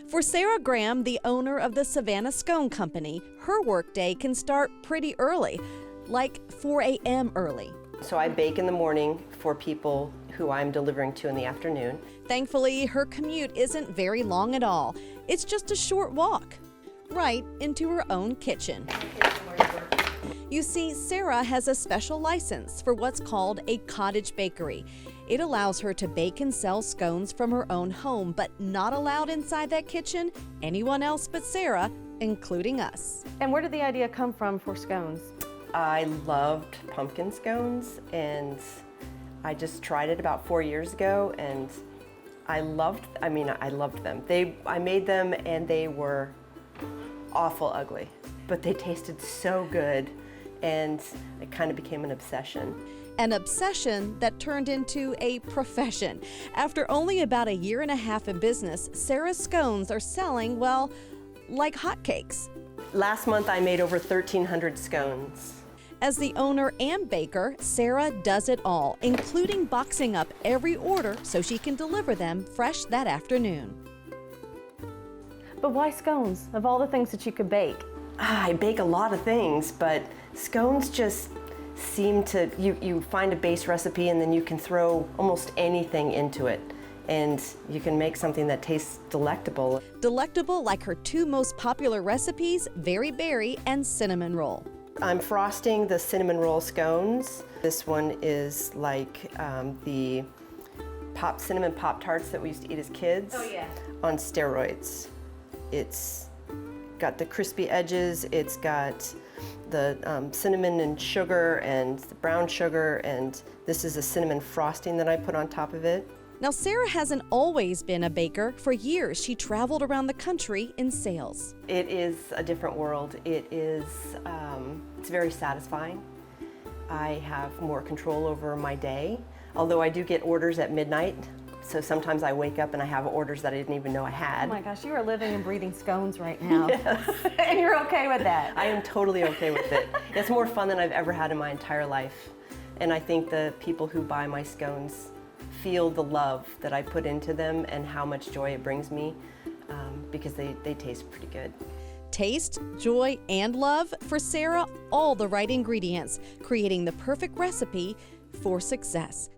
For Sarah Graham, the owner of the Savannah Scone Company, her workday can start pretty early, like 4 a.m. early. So I bake in the morning for people who I'm delivering to in the afternoon. Thankfully, her commute isn't very long at all. It's just a short walk, right into her own kitchen. You see, Sarah has a special license for what's called a cottage bakery. It allows her to bake and sell scones from her own home, but not allowed inside that kitchen anyone else but Sarah, including us. And where did the idea come from for scones? I loved pumpkin scones, and I just tried it about 4 years ago, and I loved them. I made them and they were awful ugly, but they tasted so good, and it kind of became an obsession. An obsession that turned into a profession. After only about a year and a half in business, Sarah's scones are selling, well, like hotcakes. Last month I made over 1,300 scones. As the owner and baker, Sarah does it all, including boxing up every order so she can deliver them fresh that afternoon. But why scones, of all the things that you could bake? I bake a lot of things, but scones just seem to, you find a base recipe and then you can throw almost anything into it, and you can make something that tastes delectable. Delectable like her two most popular recipes, Very Berry and Cinnamon Roll. I'm frosting the cinnamon roll scones. This one is like the cinnamon Pop-Tarts that we used to eat as kids. Oh, yeah. On steroids. It's got the crispy edges, it's got the cinnamon and sugar and the brown sugar, and this is a cinnamon frosting that I put on top of it. Now, Sarah hasn't always been a baker. For years, she traveled around the country in sales. It is a different world. It is, it's very satisfying. I have more control over my day, although I do get orders at midnight. So sometimes I wake up and I have orders that I didn't even know I had. Oh my gosh, you are living and breathing scones right now. Yes. And you're okay with that? I am totally okay with it. It's more fun than I've ever had in my entire life. And I think the people who buy my scones feel the love that I put into them and how much joy it brings me, because they taste pretty good. Taste, joy, and love, for Sarah, all the right ingredients, creating the perfect recipe for success.